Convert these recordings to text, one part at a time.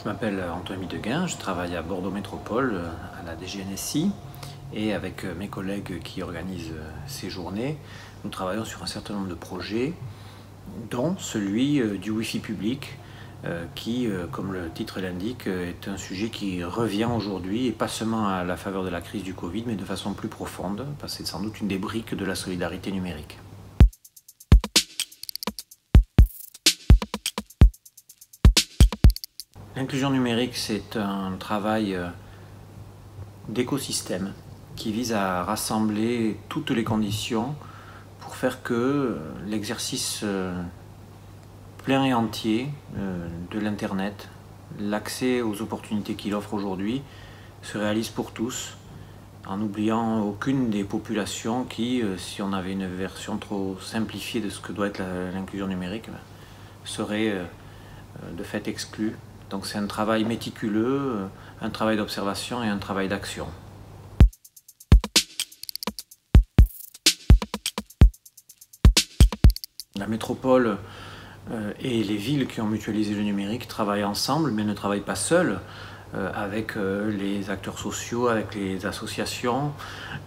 Je m'appelle Antoine Mideguin, je travaille à Bordeaux Métropole, à la DGNSI, et avec mes collègues qui organisent ces journées, nous travaillons sur un certain nombre de projets, dont celui du Wi-Fi public, qui, comme le titre l'indique, est un sujet qui revient aujourd'hui, et pas seulement à la faveur de la crise du Covid, mais de façon plus profonde, parce que c'est sans doute une des briques de la solidarité numérique. L'inclusion numérique, c'est un travail d'écosystème qui vise à rassembler toutes les conditions pour faire que l'exercice plein et entier de l'Internet, l'accès aux opportunités qu'il offre aujourd'hui, se réalise pour tous, en n'oubliant aucune des populations qui, si on avait une version trop simplifiée de ce que doit être l'inclusion numérique, serait de fait exclue. Donc c'est un travail méticuleux, un travail d'observation et un travail d'action. La métropole et les villes qui ont mutualisé le numérique travaillent ensemble, mais ne travaillent pas seules, avec les acteurs sociaux, avec les associations,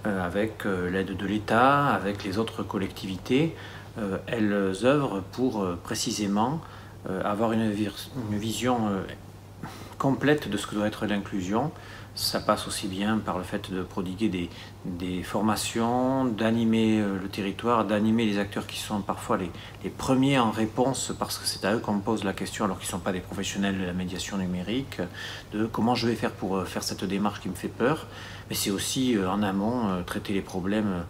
avec l'aide de l'État, avec les autres collectivités. Elles œuvrent pour précisément avoir une vision complète de ce que doit être l'inclusion. Ça passe aussi bien par le fait de prodiguer des formations, d'animer le territoire, d'animer les acteurs qui sont parfois les premiers en réponse, parce que c'est à eux qu'on pose la question alors qu'ils ne sont pas des professionnels de la médiation numérique, de comment je vais faire pour faire cette démarche qui me fait peur. Mais c'est aussi en amont traiter les problèmes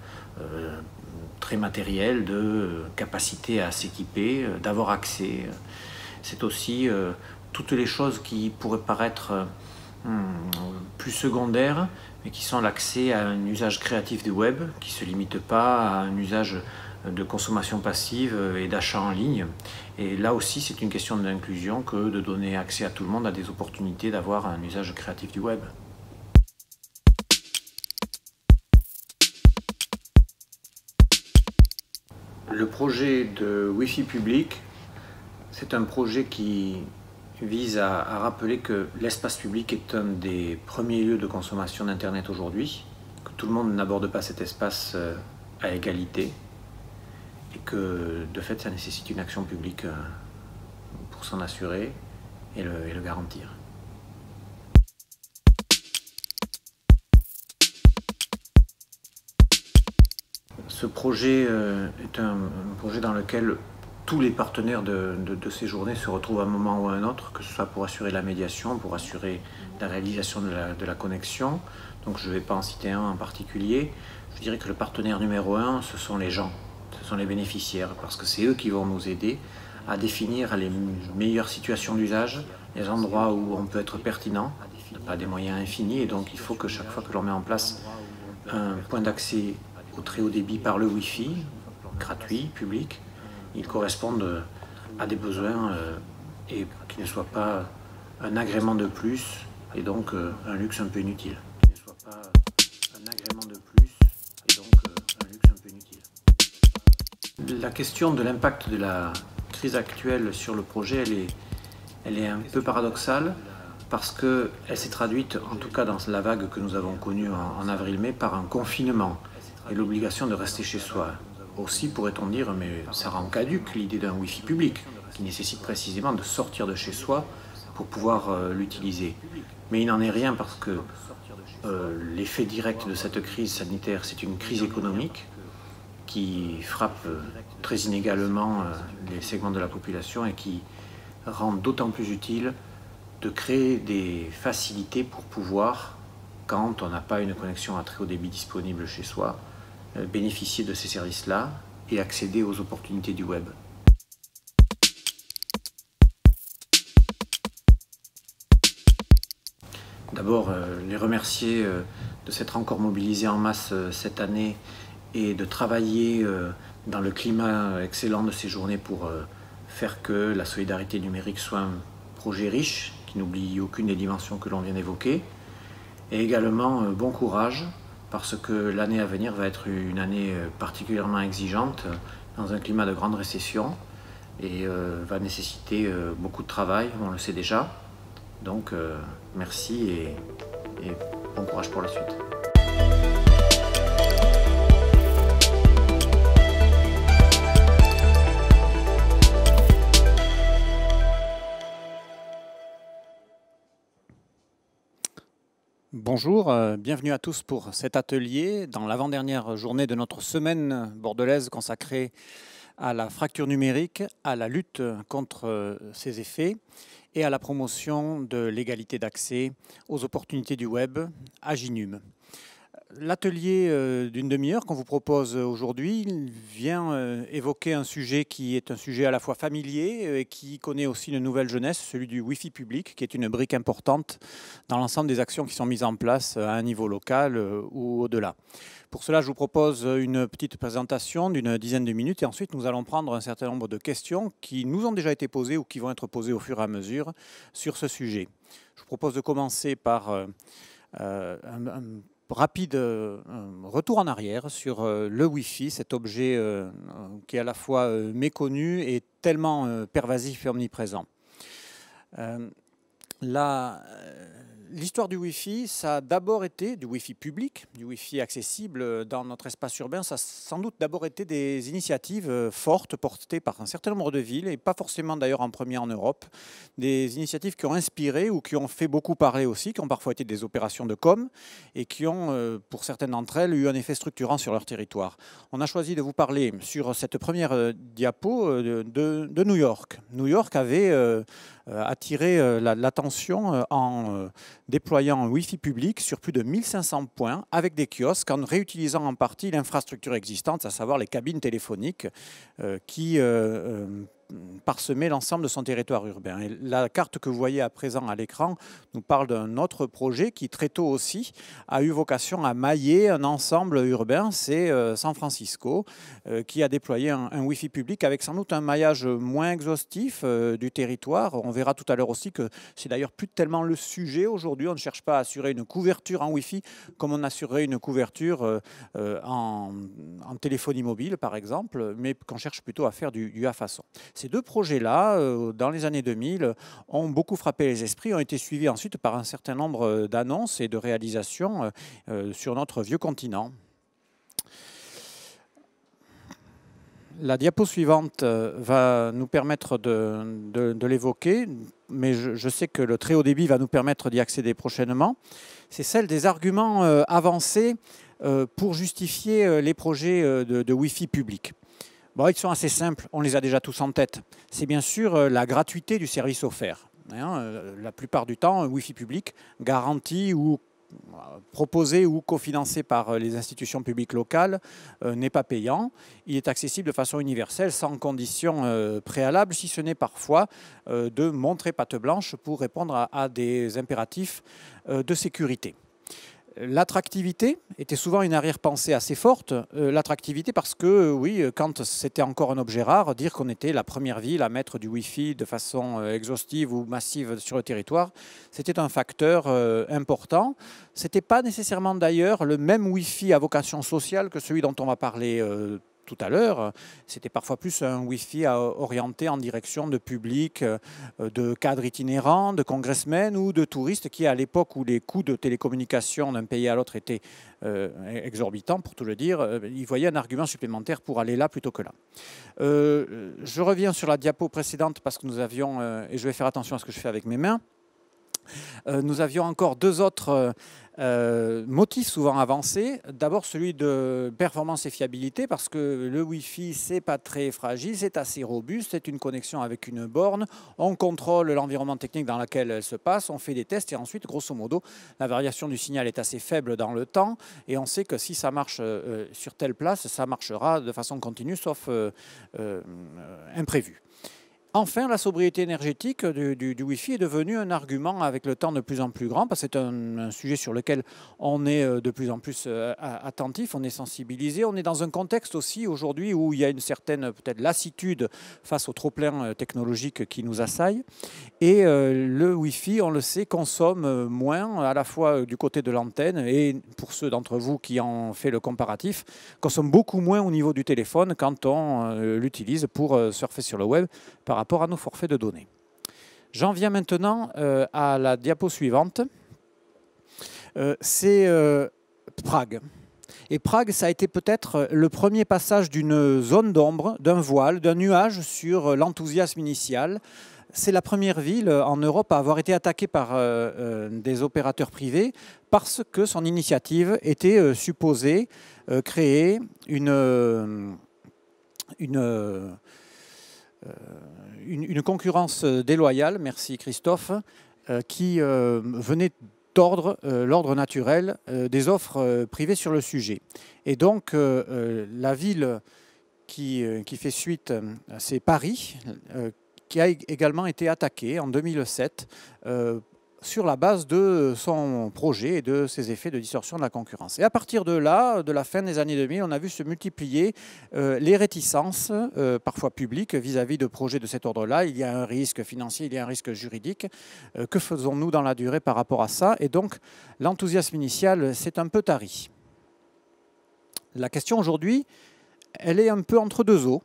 très matériels de capacité à s'équiper, d'avoir accès. C'est aussi toutes les choses qui pourraient paraître plus secondaires, mais qui sont l'accès à un usage créatif du web, qui ne se limite pas à un usage de consommation passive et d'achat en ligne. Et là aussi, c'est une question d'inclusion que de donner accès à tout le monde à des opportunités d'avoir un usage créatif du web. Le projet de Wi-Fi public, c'est un projet qui vise à rappeler que l'espace public est un des premiers lieux de consommation d'Internet aujourd'hui, que tout le monde n'aborde pas cet espace à égalité, et que de fait ça nécessite une action publique pour s'en assurer et le garantir. Ce projet est un projet dans lequel tous les partenaires de ces journées se retrouvent à un moment ou à un autre, que ce soit pour assurer la médiation, pour assurer la réalisation de la connexion. Donc je ne vais pas en citer un en particulier. Je dirais que le partenaire numéro un, ce sont les gens, ce sont les bénéficiaires, parce que c'est eux qui vont nous aider à définir les meilleures situations d'usage, les endroits où on peut être pertinent, pas des moyens infinis, et donc il faut que chaque fois que l'on met en place un point d'accès au très haut débit par le Wi-Fi, gratuit, public, ils correspondent à des besoins et qui ne soient pas un agrément de plus et donc un luxe un peu inutile. La question de l'impact de la crise actuelle sur le projet, elle est un peu paradoxale parce qu'elle s'est traduite, en tout cas dans la vague que nous avons connue en avril-mai, par un confinement et l'obligation de rester chez soi. Aussi pourrait-on dire, mais ça rend caduque l'idée d'un Wi-Fi public, qui nécessite précisément de sortir de chez soi pour pouvoir l'utiliser. Mais il n'en est rien parce que l'effet direct de cette crise sanitaire, c'est une crise économique qui frappe très inégalement les segments de la population et qui rend d'autant plus utile de créer des facilités pour pouvoir, quand on n'a pas une connexion à très haut débit disponible chez soi, bénéficier de ces services-là et accéder aux opportunités du web. D'abord, les remercier de s'être encore mobilisés en masse cette année et de travailler dans le climat excellent de ces journées pour faire que la solidarité numérique soit un projet riche, qui n'oublie aucune des dimensions que l'on vient d'évoquer. Et également, bon courage, parce que l'année à venir va être une année particulièrement exigeante dans un climat de grande récession et va nécessiter beaucoup de travail, on le sait déjà, Donc merci et bon courage pour la suite. Bonjour, bienvenue à tous pour cet atelier dans l'avant-dernière journée de notre semaine bordelaise consacrée à la fracture numérique, à la lutte contre ses effets et à la promotion de l'égalité d'accès aux opportunités du web, Aginum. L'atelier d'une demi-heure qu'on vous propose aujourd'hui vient évoquer un sujet qui est un sujet à la fois familier et qui connaît aussi une nouvelle jeunesse, celui du Wi-Fi public, qui est une brique importante dans l'ensemble des actions qui sont mises en place à un niveau local ou au-delà. Pour cela, je vous propose une petite présentation d'une dizaine de minutes et ensuite nous allons prendre un certain nombre de questions qui nous ont déjà été posées ou qui vont être posées au fur et à mesure sur ce sujet. Je vous propose de commencer par un rapide retour en arrière sur le Wi-Fi, cet objet qui est à la fois méconnu et tellement pervasif et omniprésent. L'histoire du Wi-Fi, ça a d'abord été du Wi-Fi public, du Wi-Fi accessible dans notre espace urbain. Ça a sans doute d'abord été des initiatives fortes portées par un certain nombre de villes, et pas forcément d'ailleurs en premier en Europe. Des initiatives qui ont inspiré ou qui ont fait beaucoup parler aussi, qui ont parfois été des opérations de com et qui ont, pour certaines d'entre elles, eu un effet structurant sur leur territoire. On a choisi de vous parler sur cette première diapo de New York. New York avait attiré l'attention en déployant un Wi-Fi public sur plus de 1500 points avec des kiosques en réutilisant en partie l'infrastructure existante, à savoir les cabines téléphoniques qui parsemer l'ensemble de son territoire urbain. Et la carte que vous voyez à présent à l'écran nous parle d'un autre projet qui très tôt aussi a eu vocation à mailler un ensemble urbain, c'est San Francisco, qui a déployé un Wi-Fi public avec sans doute un maillage moins exhaustif du territoire. On verra tout à l'heure aussi que c'est d'ailleurs plus tellement le sujet aujourd'hui. On ne cherche pas à assurer une couverture en Wi-Fi comme on assurerait une couverture en téléphonie mobile par exemple, mais qu'on cherche plutôt à faire du à-façon. Ces deux projets-là, dans les années 2000, ont beaucoup frappé les esprits, ont été suivis ensuite par un certain nombre d'annonces et de réalisations sur notre vieux continent. La diapo suivante va nous permettre de l'évoquer, mais je sais que le très haut débit va nous permettre d'y accéder prochainement. C'est celle des arguments avancés pour justifier les projets de Wi-Fi public. Bon, ils sont assez simples, on les a déjà tous en tête. C'est bien sûr la gratuité du service offert. La plupart du temps, un Wi-Fi public garanti ou proposé ou cofinancé par les institutions publiques locales n'est pas payant. Il est accessible de façon universelle, sans condition préalable, si ce n'est parfois de montrer patte blanche pour répondre à des impératifs de sécurité. L'attractivité était souvent une arrière-pensée assez forte. L'attractivité parce que, oui, quand c'était encore un objet rare, dire qu'on était la première ville à mettre du Wi-Fi de façon exhaustive ou massive sur le territoire, c'était un facteur important. Ce n'était pas nécessairement d'ailleurs le même Wi-Fi à vocation sociale que celui dont on va parler tout à l'heure. C'était parfois plus un Wi-Fi orienté en direction de publics, de cadres itinérants, de congressmen ou de touristes qui, à l'époque où les coûts de télécommunication d'un pays à l'autre étaient exorbitants, pour tout le dire, ils voyaient un argument supplémentaire pour aller là plutôt que là. Je reviens sur la diapo précédente parce que nous avions, et je vais faire attention à ce que je fais avec mes mains, nous avions encore deux autres motifs souvent avancés. D'abord celui de performance et fiabilité, parce que le Wi-Fi, c'est pas très fragile, c'est assez robuste, c'est une connexion avec une borne, on contrôle l'environnement technique dans lequel elle se passe, on fait des tests et ensuite, grosso modo, la variation du signal est assez faible dans le temps et on sait que si ça marche sur telle place, ça marchera de façon continue, sauf imprévu. Enfin, la sobriété énergétique du Wi-Fi est devenue un argument avec le temps de plus en plus grand, parce que c'est un sujet sur lequel on est de plus en plus attentif, on est sensibilisé. On est dans un contexte aussi aujourd'hui où il y a une certaine peut-être lassitude face au trop-plein technologique qui nous assaille. Et le Wi-Fi, on le sait, consomme moins, à la fois du côté de l'antenne, et pour ceux d'entre vous qui en fait le comparatif, consomme beaucoup moins au niveau du téléphone quand on l'utilise pour surfer sur le web par rapport à nos forfaits de données. J'en viens maintenant à la diapo suivante. C'est Prague. Et Prague, ça a été peut-être le premier passage d'une zone d'ombre, d'un voile, d'un nuage sur l'enthousiasme initial. C'est la première ville en Europe à avoir été attaquée par des opérateurs privés parce que son initiative était supposée créer une concurrence déloyale, merci Christophe, qui venait tordre l'ordre naturel des offres privées sur le sujet. Et donc la ville qui fait suite, c'est Paris, qui a également été attaquée en 2007 sur la base de son projet et de ses effets de distorsion de la concurrence. Et à partir de là, de la fin des années 2000, on a vu se multiplier les réticences, parfois publiques, vis-à-vis de projets de cet ordre-là. Il y a un risque financier, il y a un risque juridique. Que faisons-nous dans la durée par rapport à ça? Et donc, l'enthousiasme initial s'est un peu tari. La question aujourd'hui, elle est un peu entre deux eaux.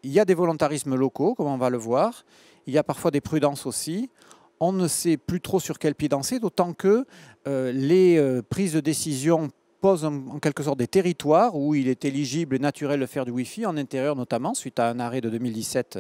Il y a des volontarismes locaux, comme on va le voir. Il y a parfois des prudences aussi. On ne sait plus trop sur quel pied danser, d'autant que les prises de décision posent en quelque sorte des territoires où il est éligible et naturel de faire du Wi-Fi, en intérieur notamment, suite à un arrêt de 2017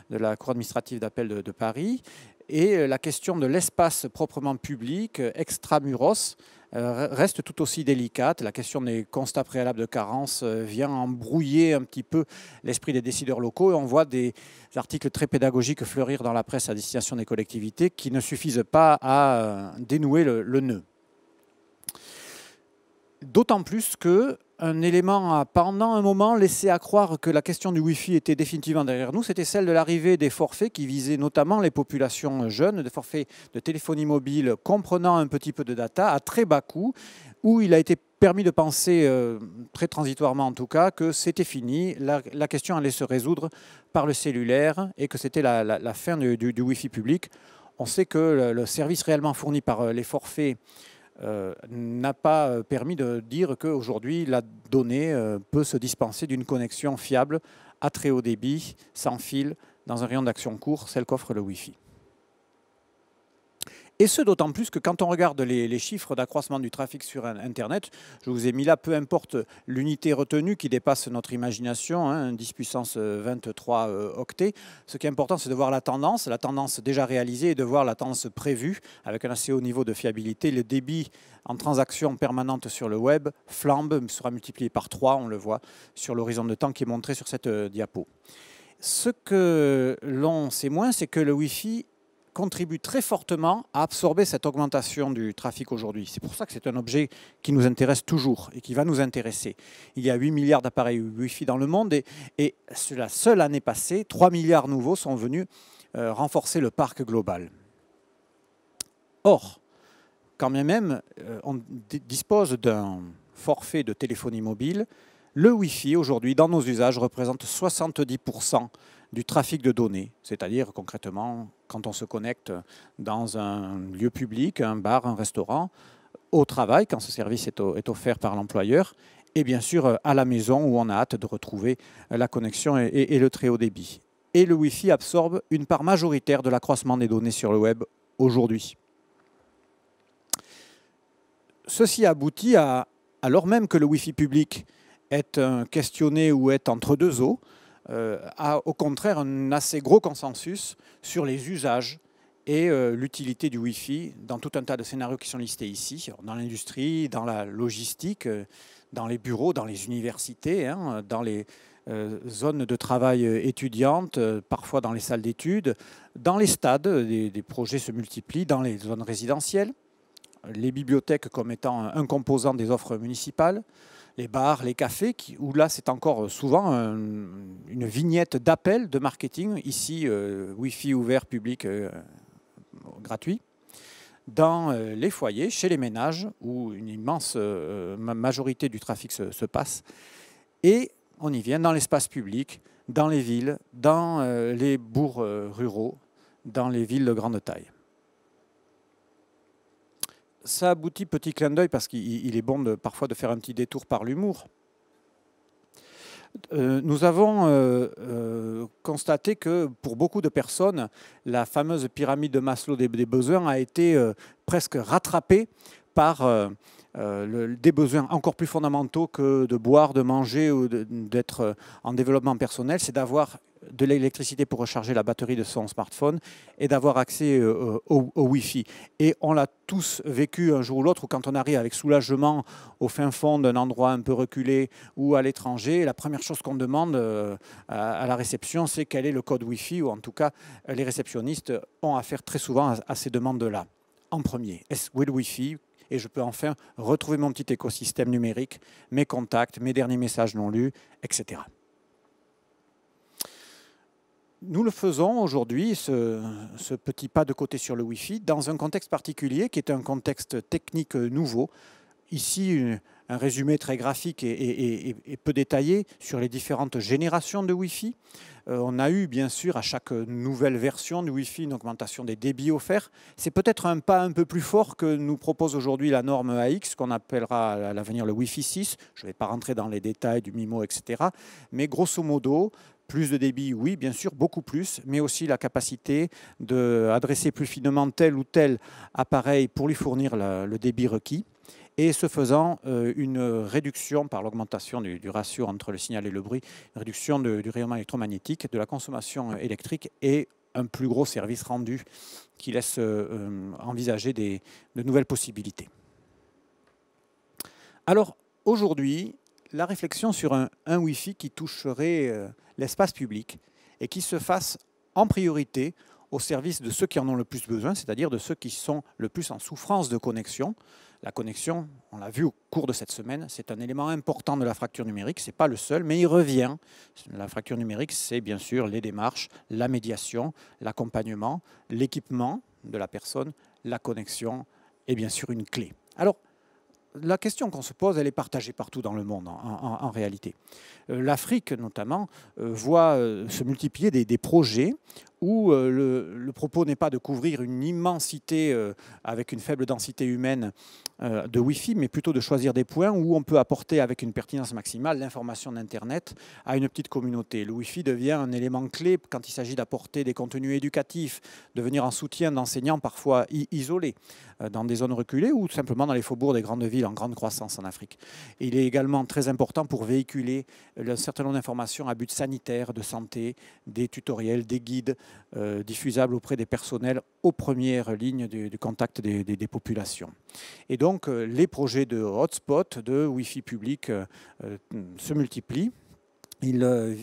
de la Cour administrative d'appel de Paris. Et la question de l'espace proprement public, extramuros, reste tout aussi délicate. La question des constats préalables de carence vient embrouiller un petit peu l'esprit des décideurs locaux et on voit des articles très pédagogiques fleurir dans la presse à destination des collectivités qui ne suffisent pas à dénouer le nœud. D'autant plus qu'un élément a pendant un moment laissé à croire que la question du Wi-Fi était définitivement derrière nous, c'était celle de l'arrivée des forfaits qui visaient notamment les populations jeunes, des forfaits de téléphonie mobile comprenant un petit peu de data à très bas coût, où il a été permis de penser, très transitoirement en tout cas, que c'était fini, la question allait se résoudre par le cellulaire et que c'était la fin du Wi-Fi public. On sait que le service réellement fourni par les forfaits n'a pas permis de dire qu'aujourd'hui, la donnée peut se dispenser d'une connexion fiable à très haut débit, sans fil, dans un rayon d'action court, celle qu'offre le Wi-Fi. Et ce, d'autant plus que quand on regarde les chiffres d'accroissement du trafic sur Internet, je vous ai mis là, peu importe l'unité retenue qui dépasse notre imagination, hein, 10 puissance 23 octets, ce qui est important, c'est de voir la tendance déjà réalisée et de voir la tendance prévue avec un assez haut niveau de fiabilité. Le débit en transaction permanente sur le web flambe, sera multiplié par 3, on le voit sur l'horizon de temps qui est montré sur cette diapo. Ce que l'on sait moins, c'est que le Wi-Fi contribue très fortement à absorber cette augmentation du trafic aujourd'hui. C'est pour ça que c'est un objet qui nous intéresse toujours et qui va nous intéresser. Il y a 8 milliards d'appareils Wi-Fi dans le monde et la seule année passée, 3 milliards nouveaux sont venus renforcer le parc global. Or, quand même, on dispose d'un forfait de téléphonie mobile. Le Wi-Fi, aujourd'hui, dans nos usages, représente 70% du trafic de données, c'est-à-dire concrètement, quand on se connecte dans un lieu public, un bar, un restaurant, au travail, quand ce service est offert par l'employeur, et bien sûr à la maison où on a hâte de retrouver la connexion et le très haut débit. Et le Wi-Fi absorbe une part majoritaire de l'accroissement des données sur le web aujourd'hui. Ceci aboutit à, alors même que le Wi-Fi public est questionné ou est entre deux eaux, a au contraire un assez gros consensus sur les usages et l'utilité du Wi-Fi dans tout un tas de scénarios qui sont listés ici, dans l'industrie, dans la logistique, dans les bureaux, dans les universités, hein, dans les zones de travail étudiantes, parfois dans les salles d'études, dans les stades, des projets se multiplient, dans les zones résidentielles, les bibliothèques comme étant un composant des offres municipales, les bars, les cafés, où là c'est encore souvent une vignette d'appel de marketing, ici Wi-Fi ouvert, public, gratuit, dans les foyers, chez les ménages, où une immense majorité du trafic se passe, et on y vient dans l'espace public, dans les villes, dans les bourgs ruraux, dans les villes de grande taille. Ça aboutit, petit clin d'œil, parce qu'il est bon parfois de faire un petit détour par l'humour. Nous avons constaté que pour beaucoup de personnes, la fameuse pyramide de Maslow des besoins a été presque rattrapée par des besoins encore plus fondamentaux que de boire, de manger ou d'être en développement personnel, c'est d'avoir de l'électricité pour recharger la batterie de son smartphone et d'avoir accès au Wi-Fi. Et on l'a tous vécu un jour ou l'autre, où quand on arrive avec soulagement au fin fond d'un endroit un peu reculé ou à l'étranger, la première chose qu'on demande à la réception, c'est quel est le code Wi-Fi, ou en tout cas, les réceptionnistes ont affaire très souvent à ces demandes-là. En premier, où est le Wi-Fi ? Et je peux enfin retrouver mon petit écosystème numérique, mes contacts, mes derniers messages non lus, etc. Nous le faisons aujourd'hui, ce petit pas de côté sur le Wi-Fi, dans un contexte particulier qui est un contexte technique nouveau. Ici, un résumé très graphique et peu détaillé sur les différentes générations de Wi-Fi. On a eu, bien sûr, à chaque nouvelle version du Wi-Fi, une augmentation des débits offerts. C'est peut-être un pas un peu plus fort que nous propose aujourd'hui la norme AX, qu'on appellera à l'avenir le Wi-Fi 6. Je ne vais pas rentrer dans les détails du MIMO, etc. Mais grosso modo, plus de débit, oui, bien sûr, beaucoup plus, mais aussi la capacité d'adresser plus finement tel ou tel appareil pour lui fournir le débit requis. Et ce faisant, une réduction par l'augmentation du ratio entre le signal et le bruit, une réduction du rayonnement électromagnétique, de la consommation électrique et un plus gros service rendu qui laisse envisager de nouvelles possibilités. Alors, aujourd'hui, la réflexion sur un Wi-Fi qui toucherait l'espace public et qui se fasse en priorité au service de ceux qui en ont le plus besoin, c'est-à-dire de ceux qui sont le plus en souffrance de connexion. La connexion, on l'a vu au cours de cette semaine, c'est un élément important de la fracture numérique, ce n'est pas le seul, mais il revient. La fracture numérique, c'est bien sûr les démarches, la médiation, l'accompagnement, l'équipement de la personne, la connexion et bien sûr une clé. Alors, la question qu'on se pose, elle est partagée partout dans le monde en réalité. L'Afrique notamment voit se multiplier des projets où le propos n'est pas de couvrir une immensité avec une faible densité humaine de Wi-Fi, mais plutôt de choisir des points où on peut apporter avec une pertinence maximale l'information d'Internet à une petite communauté. Le Wi-Fi devient un élément clé quand il s'agit d'apporter des contenus éducatifs, de venir en soutien d'enseignants parfois isolés dans des zones reculées ou tout simplement dans les faubourgs des grandes villes en grande croissance en Afrique. Et il est également très important pour véhiculer un certain nombre d'informations à but sanitaire, de santé, des tutoriels, des guides diffusables auprès des personnels aux premières lignes du contact des populations. Et donc, les projets de hotspot, de Wi-Fi public se multiplient. Ils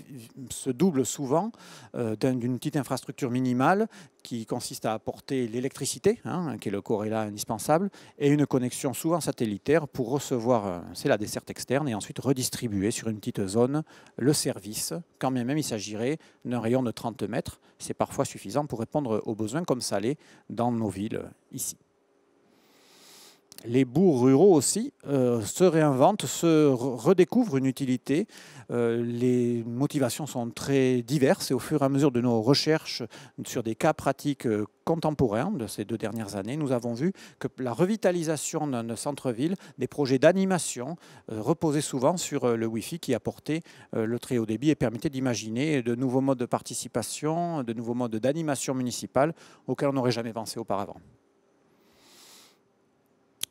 se doublent souvent d'une petite infrastructure minimale qui consiste à apporter l'électricité, qui est le corrélat indispensable, et une connexion souvent satellitaire pour recevoir, c'est la desserte externe, et ensuite redistribuer sur une petite zone le service, quand bien même il s'agirait d'un rayon de 30 mètres. C'est parfois suffisant pour répondre aux besoins comme ça l'est dans nos villes ici. Les bourgs ruraux aussi se réinventent, se redécouvrent une utilité. Les motivations sont très diverses et au fur et à mesure de nos recherches sur des cas pratiques contemporains de ces 2 dernières années, nous avons vu que la revitalisation d'un centre-ville, des projets d'animation reposaient souvent sur le Wi-Fi qui apportait le très haut débit et permettait d'imaginer de nouveaux modes de participation, de nouveaux modes d'animation municipale auxquels on n'aurait jamais pensé auparavant.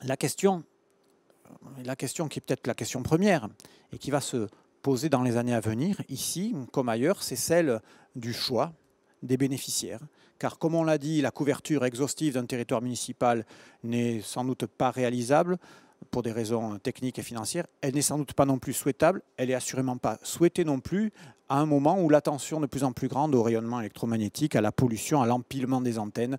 La question qui est peut-être la question première et qui va se poser dans les années à venir, ici comme ailleurs, c'est celle du choix des bénéficiaires. Car comme on l'a dit, la couverture exhaustive d'un territoire municipal n'est sans doute pas réalisable pour des raisons techniques et financières. Elle n'est sans doute pas non plus souhaitable. Elle n'est assurément pas souhaitée non plus à un moment où l'attention de plus en plus grande au rayonnement électromagnétique, à la pollution, à l'empilement des antennes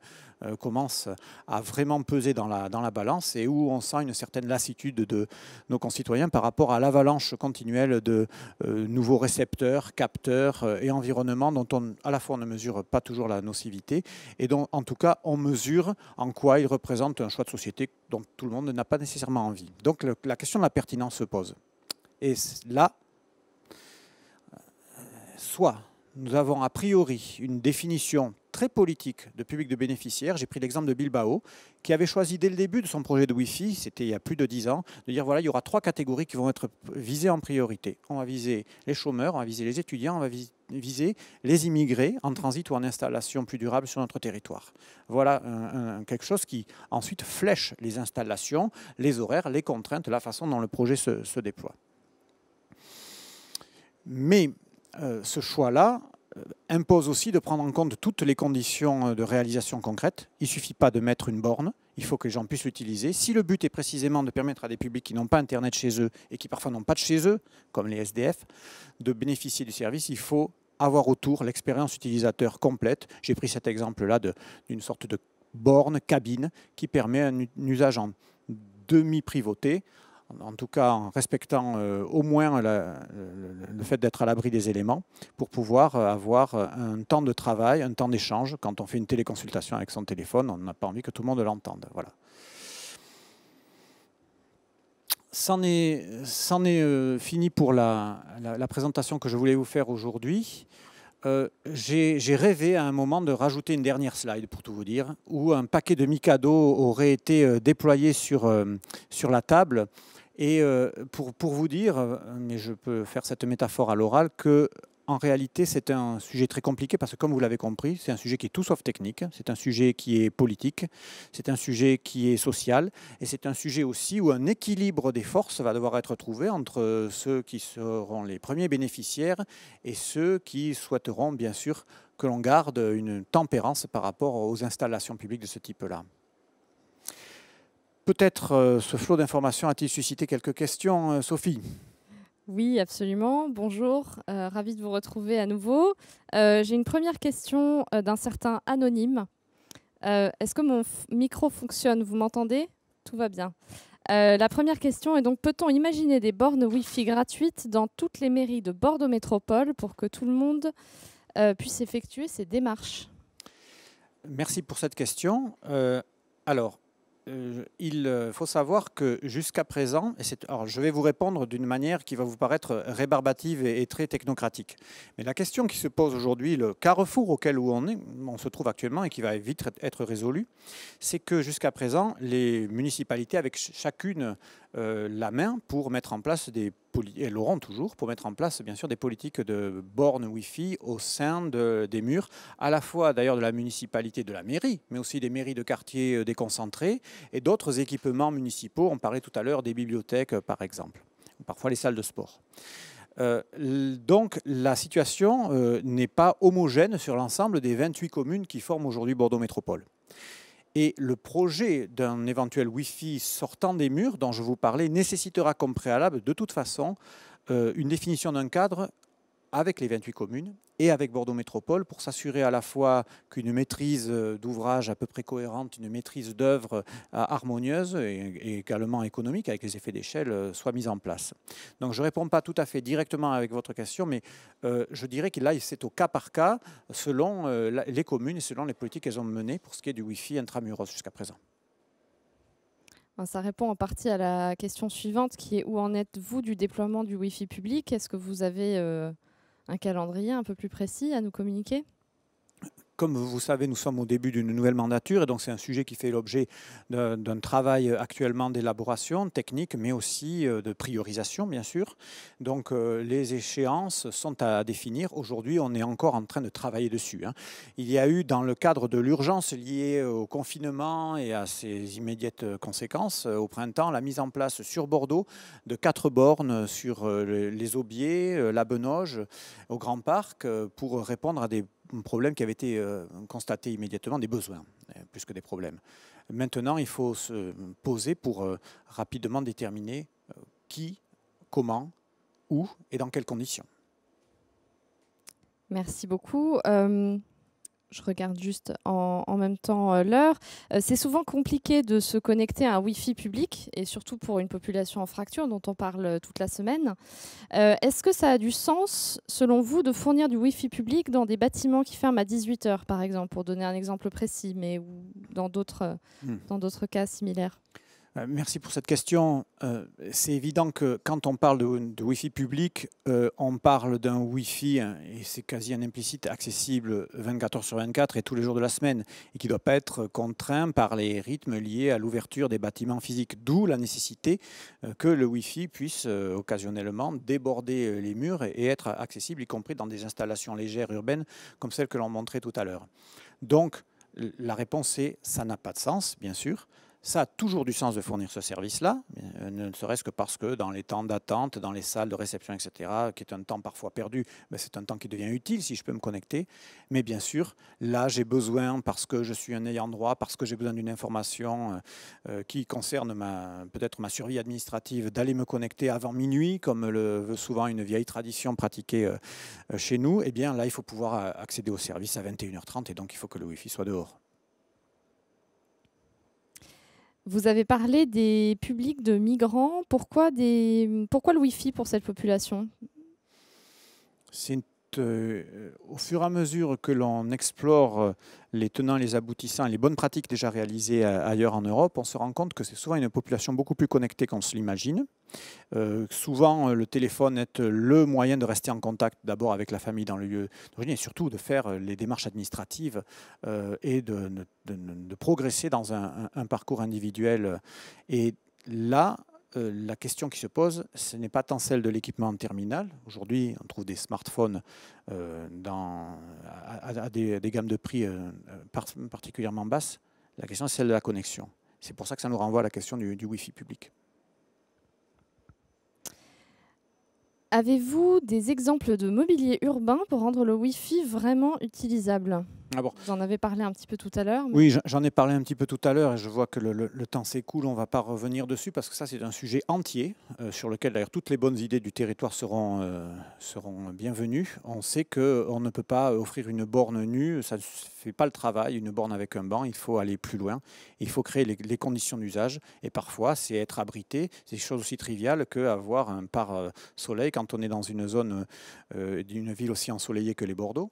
commence à vraiment peser dans la balance et où on sent une certaine lassitude de nos concitoyens par rapport à l'avalanche continuelle de nouveaux récepteurs, capteurs et environnements dont à la fois on ne mesure pas toujours la nocivité et dont en tout cas on mesure en quoi ils représentent un choix de société dont tout le monde n'a pas nécessairement envie. Donc la question de la pertinence se pose. Et là, soit nous avons a priori une définition très politique de public de bénéficiaires. J'ai pris l'exemple de Bilbao, qui avait choisi dès le début de son projet de Wi-Fi, c'était il y a plus de 10 ans, de dire voilà, il y aura 3 catégories qui vont être visées en priorité. On va viser les chômeurs, on va viser les étudiants, on va viser les immigrés en transit ou en installation plus durable sur notre territoire. Voilà quelque chose qui ensuite flèche les installations, les horaires, les contraintes, la façon dont le projet se déploie. Mais ce choix-là impose aussi de prendre en compte toutes les conditions de réalisation concrètes. Il ne suffit pas de mettre une borne, il faut que les gens puissent l'utiliser. Si le but est précisément de permettre à des publics qui n'ont pas Internet chez eux et qui parfois n'ont pas de chez eux, comme les SDF, de bénéficier du service, il faut avoir autour l'expérience utilisateur complète. J'ai pris cet exemple-là d'une sorte de borne, cabine, qui permet un usage en demi-privauté, en tout cas en respectant au moins le fait d'être à l'abri des éléments, pour pouvoir avoir un temps de travail, un temps d'échange. Quand on fait une téléconsultation avec son téléphone, on n'a pas envie que tout le monde l'entende. Voilà. C'en est fini pour la présentation que je voulais vous faire aujourd'hui. J'ai rêvé à un moment de rajouter une dernière slide, pour tout vous dire, où un paquet de Mikado aurait été déployé sur la table. Et pour vous dire, mais je peux faire cette métaphore à l'oral, que en réalité, c'est un sujet très compliqué parce que, comme vous l'avez compris, c'est un sujet qui est tout sauf technique, c'est un sujet qui est politique, c'est un sujet qui est social, et c'est un sujet aussi où un équilibre des forces va devoir être trouvé entre ceux qui seront les premiers bénéficiaires et ceux qui souhaiteront, bien sûr, que l'on garde une tempérance par rapport aux installations publiques de ce type-là. Peut-être ce flot d'informations a-t-il suscité quelques questions, Sophie ? Oui, absolument. Bonjour, ravie de vous retrouver à nouveau. J'ai une première question d'un certain Anonyme. Est-ce que mon micro fonctionne? Vous m'entendez? Tout va bien. La première question est donc, peut-on imaginer des bornes Wi-Fi gratuites dans toutes les mairies de Bordeaux Métropole pour que tout le monde puisse effectuer ces démarches? Merci pour cette question. Alors, il faut savoir que jusqu'à présent, alors je vais vous répondre d'une manière qui va vous paraître rébarbative et très technocratique. Mais la question qui se pose aujourd'hui, le carrefour auquel on se trouve actuellement et qui va vite être résolu, c'est que jusqu'à présent, les municipalités avec chacune la main pour mettre en place elles l'auront toujours, pour mettre en place bien sûr des politiques de bornes Wi-Fi au sein des murs, à la fois d'ailleurs de la municipalité, de la mairie, mais aussi des mairies de quartiers déconcentrés et d'autres équipements municipaux. On parlait tout à l'heure des bibliothèques par exemple, ou parfois les salles de sport. Donc la situation n'est pas homogène sur l'ensemble des 28 communes qui forment aujourd'hui Bordeaux Métropole. Et le projet d'un éventuel Wi-Fi sortant des murs dont je vous parlais nécessitera comme préalable de toute façon une définition d'un cadre avec les 28 communes et avec Bordeaux Métropole pour s'assurer à la fois qu'une maîtrise d'ouvrage à peu près cohérente, une maîtrise d'œuvre harmonieuse et également économique avec les effets d'échelle soit mise en place. Donc je ne réponds pas tout à fait directement avec votre question, mais je dirais que là c'est au cas par cas selon les communes et selon les politiques qu'elles ont menées pour ce qui est du Wi-Fi intramuros jusqu'à présent. Ça répond en partie à la question suivante qui est: où en êtes-vous du déploiement du Wi-Fi public? Est-ce que vous avez un calendrier un peu plus précis à nous communiquer? Comme vous savez, nous sommes au début d'une nouvelle mandature et donc c'est un sujet qui fait l'objet d'un travail actuellement d'élaboration technique, mais aussi de priorisation, bien sûr. Donc les échéances sont à définir. Aujourd'hui, on est encore en train de travailler dessus. Il y a eu, dans le cadre de l'urgence liée au confinement et à ses immédiates conséquences, au printemps, la mise en place sur Bordeaux de 4 bornes sur les Aubiers, la Benoge, au Grand Parc, pour répondre à des problèmes qui avaient été constatés immédiatement, des besoins, plus que des problèmes. Maintenant, il faut se poser pour rapidement déterminer qui, comment, où et dans quelles conditions. Merci beaucoup. Je regarde juste en même temps l'heure. C'est souvent compliqué de se connecter à un Wi-Fi public, et surtout pour une population en fracture dont on parle toute la semaine. Est-ce que ça a du sens, selon vous, de fournir du Wi-Fi public dans des bâtiments qui ferment à 18 h, par exemple, pour donner un exemple précis, mais ou dans d'autres cas similaires? Merci pour cette question. C'est évident que quand on parle de Wi-Fi public, on parle d'un Wi-Fi, et c'est quasi un implicite, accessible 24 heures sur 24 et tous les jours de la semaine, et qui ne doit pas être contraint par les rythmes liés à l'ouverture des bâtiments physiques. D'où la nécessité que le Wi-Fi puisse occasionnellement déborder les murs et être accessible, y compris dans des installations légères urbaines, comme celles que l'on montrait tout à l'heure. Donc, la réponse est, ça n'a pas de sens, bien sûr. Ça a toujours du sens de fournir ce service-là, ne serait-ce que parce que dans les temps d'attente, dans les salles de réception, etc., qui est un temps parfois perdu, c'est un temps qui devient utile si je peux me connecter. Mais bien sûr, là, j'ai besoin, parce que je suis un ayant droit, parce que j'ai besoin d'une information qui concerne peut-être ma survie administrative, d'aller me connecter avant minuit, comme le veut souvent une vieille tradition pratiquée chez nous. Eh bien, là, il faut pouvoir accéder au service à 21h30 et donc il faut que le Wi-Fi soit dehors. Vous avez parlé des publics de migrants. Pourquoi le Wi-Fi pour cette population? C'est au fur et à mesure que l'on explore les tenants, les aboutissants et les bonnes pratiques déjà réalisées ailleurs en Europe, on se rend compte que c'est souvent une population beaucoup plus connectée qu'on se l'imagine. Souvent, le téléphone est le moyen de rester en contact d'abord avec la famille dans le lieu d'origine et surtout de faire les démarches administratives et de progresser dans un parcours individuel. Et là, la question qui se pose, ce n'est pas tant celle de l'équipement en terminal. Aujourd'hui, on trouve des smartphones à des gammes de prix particulièrement basses. La question, c'est celle de la connexion. C'est pour ça que ça nous renvoie à la question du Wi-Fi public. Avez-vous des exemples de mobilier urbain pour rendre le Wi-Fi vraiment utilisable? Bon. Vous en avez parlé un petit peu tout à l'heure. Mais... Oui, j'en ai parlé un petit peu tout à l'heure et je vois que le temps s'écoule. On ne va pas revenir dessus parce que ça, c'est un sujet entier sur lequel, d'ailleurs, toutes les bonnes idées du territoire seront bienvenues. On sait qu'on ne peut pas offrir une borne nue. Ça ne fait pas le travail, une borne avec un banc. Il faut aller plus loin. Il faut créer les conditions d'usage. Et parfois, c'est être abrité. C'est des choses aussi triviales qu'avoir un pare-soleil quand on est dans une zone d'une ville aussi ensoleillée que les Bordeaux.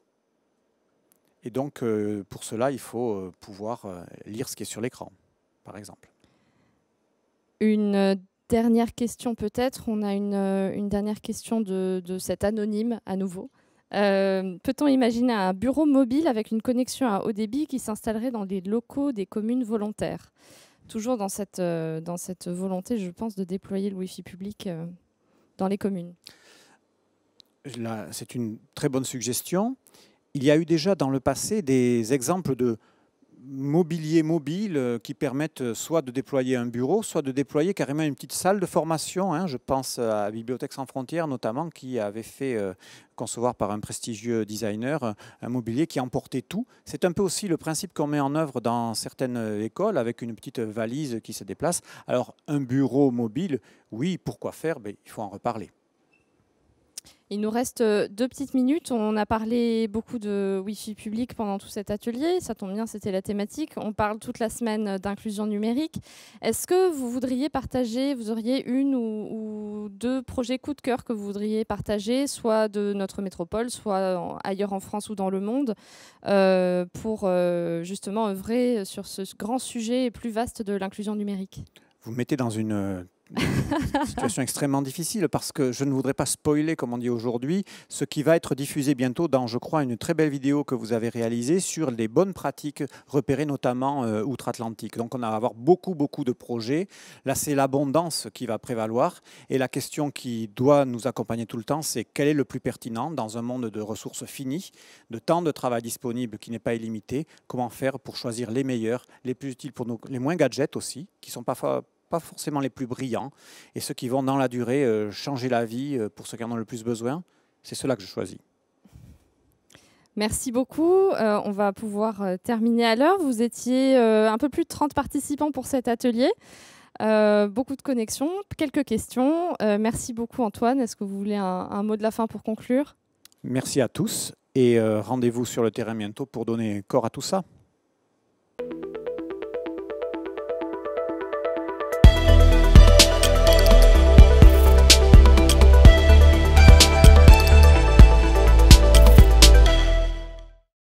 Et donc, pour cela, il faut pouvoir lire ce qui est sur l'écran, par exemple. Une dernière question peut-être. On a une dernière question de cet anonyme à nouveau. Peut-on imaginer un bureau mobile avec une connexion à haut débit qui s'installerait dans les locaux des communes volontaires? Toujours dans cette volonté, je pense, de déployer le Wi-Fi public dans les communes. C'est une très bonne suggestion. Il y a eu déjà dans le passé des exemples de mobilier mobile qui permettent soit de déployer un bureau, soit de déployer carrément une petite salle de formation. Je pense à Bibliothèques sans frontières notamment, qui avait fait concevoir par un prestigieux designer un mobilier qui emportait tout. C'est un peu aussi le principe qu'on met en œuvre dans certaines écoles avec une petite valise qui se déplace. Alors un bureau mobile, oui, pourquoi faire? Il faut en reparler. Il nous reste 2 petites minutes. On a parlé beaucoup de Wi-Fi public pendant tout cet atelier. Ça tombe bien, c'était la thématique. On parle toute la semaine d'inclusion numérique. Est-ce que vous voudriez partager, vous auriez une ou 2 projets coup de cœur que vous voudriez partager, soit de notre métropole, soit ailleurs en France ou dans le monde, pour justement œuvrer sur ce grand sujet plus vaste de l'inclusion numérique? Vous me mettez dans une situation extrêmement difficile parce que je ne voudrais pas spoiler, comme on dit aujourd'hui, ce qui va être diffusé bientôt dans, je crois, une très belle vidéo que vous avez réalisée sur les bonnes pratiques repérées notamment outre-Atlantique. Donc on va avoir beaucoup de projets. Là, c'est l'abondance qui va prévaloir et la question qui doit nous accompagner tout le temps, c'est quel est le plus pertinent dans un monde de ressources finies, de temps de travail disponible qui n'est pas illimité, comment faire pour choisir les meilleurs, les plus utiles pour nous, les moins gadgets aussi, qui sont parfois pas forcément les plus brillants, et ceux qui vont dans la durée changer la vie pour ceux qui en ont le plus besoin. C'est cela que je choisis. Merci beaucoup. On va pouvoir terminer à l'heure. Vous étiez un peu plus de 30 participants pour cet atelier. Beaucoup de connexions, quelques questions. Merci beaucoup Antoine. Est-ce que vous voulez un mot de la fin pour conclure? Merci à tous et rendez-vous sur le terrain bientôt pour donner corps à tout ça.